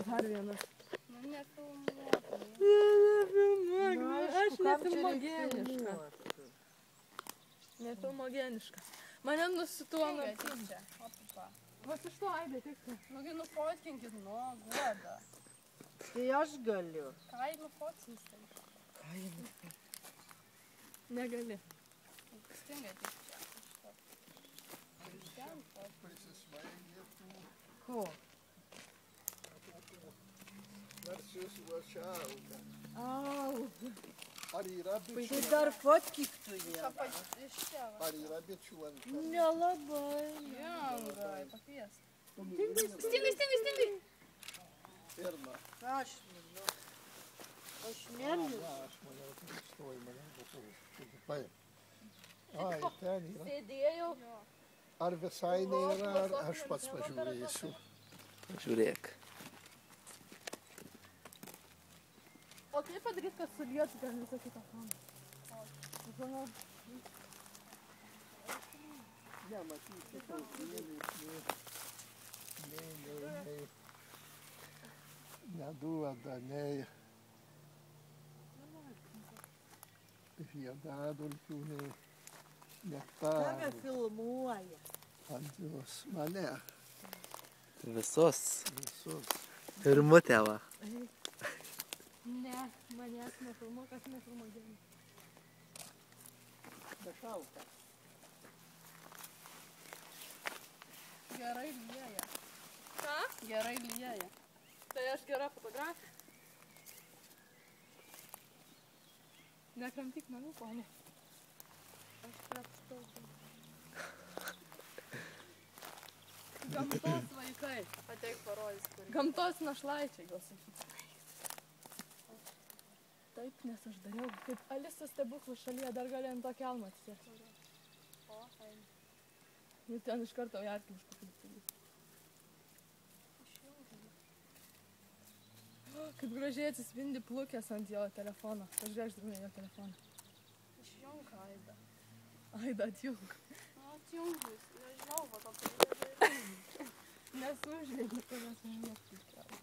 dar vienas. Nu, nefilmuotum. Aš nefilmogeniška. Nefilmogeniška. Mane nusituona. Čia, opa. Vas iš to Aidė, tik. Nugi nufotkinkit, guoda. Tai aš galiu. Ką nufotkinkis tai? Negali. Stingai tik čia. Ko? Au. Ar yra Tai bičių? dar fotkik tu Ką ją. iš čia va. Ar yra bičių ant to? Nelabai. Jangai, pakvies. Stingai. Irma. Aš nežinau. Aš nežinau. Aš maniau, kad stoji mane. Paim. Ai, ten yra. Sėdėjau. Ar visai nėra, ar aš pats pažiūrėsiu. Žiūrėk. O kaip padaryti, kad sulietų ten visą kitą foną? Nematysi taukėlės, nei. Neduoda, nei žiedadulkių, nei Tave nektarų. filmuoja. Ant jos mane Visus. visus. Ir mutėva. Ne, manęs nefilmuok, aš nefilmogeniška. Bešalta. Gerai lieja. Ką? Gerai lieja. Tai aš gera fotografė. Nekramtyk manų, ponė. Aš krapštau. Gamtos vaikai. Ateik parodys, kur. Gamtos našlaičiai, gal sakyčiau. Taip, nes aš dariau, kaip Alisos stebuklų šalyje dar gali ant to kelmo atsisėsti. O, fain. Nu, ten iš karto jarkį užpakilti. Kaip gražiai atsispindi plukės ant jo telefono. Pažiūrėk, žinai, jo telefoną. Išjunk, Aida. Aida, atjung. Nu, atjungus. Nežinau, va to padarė. Nesužvėgiu, tavęs užmėgti.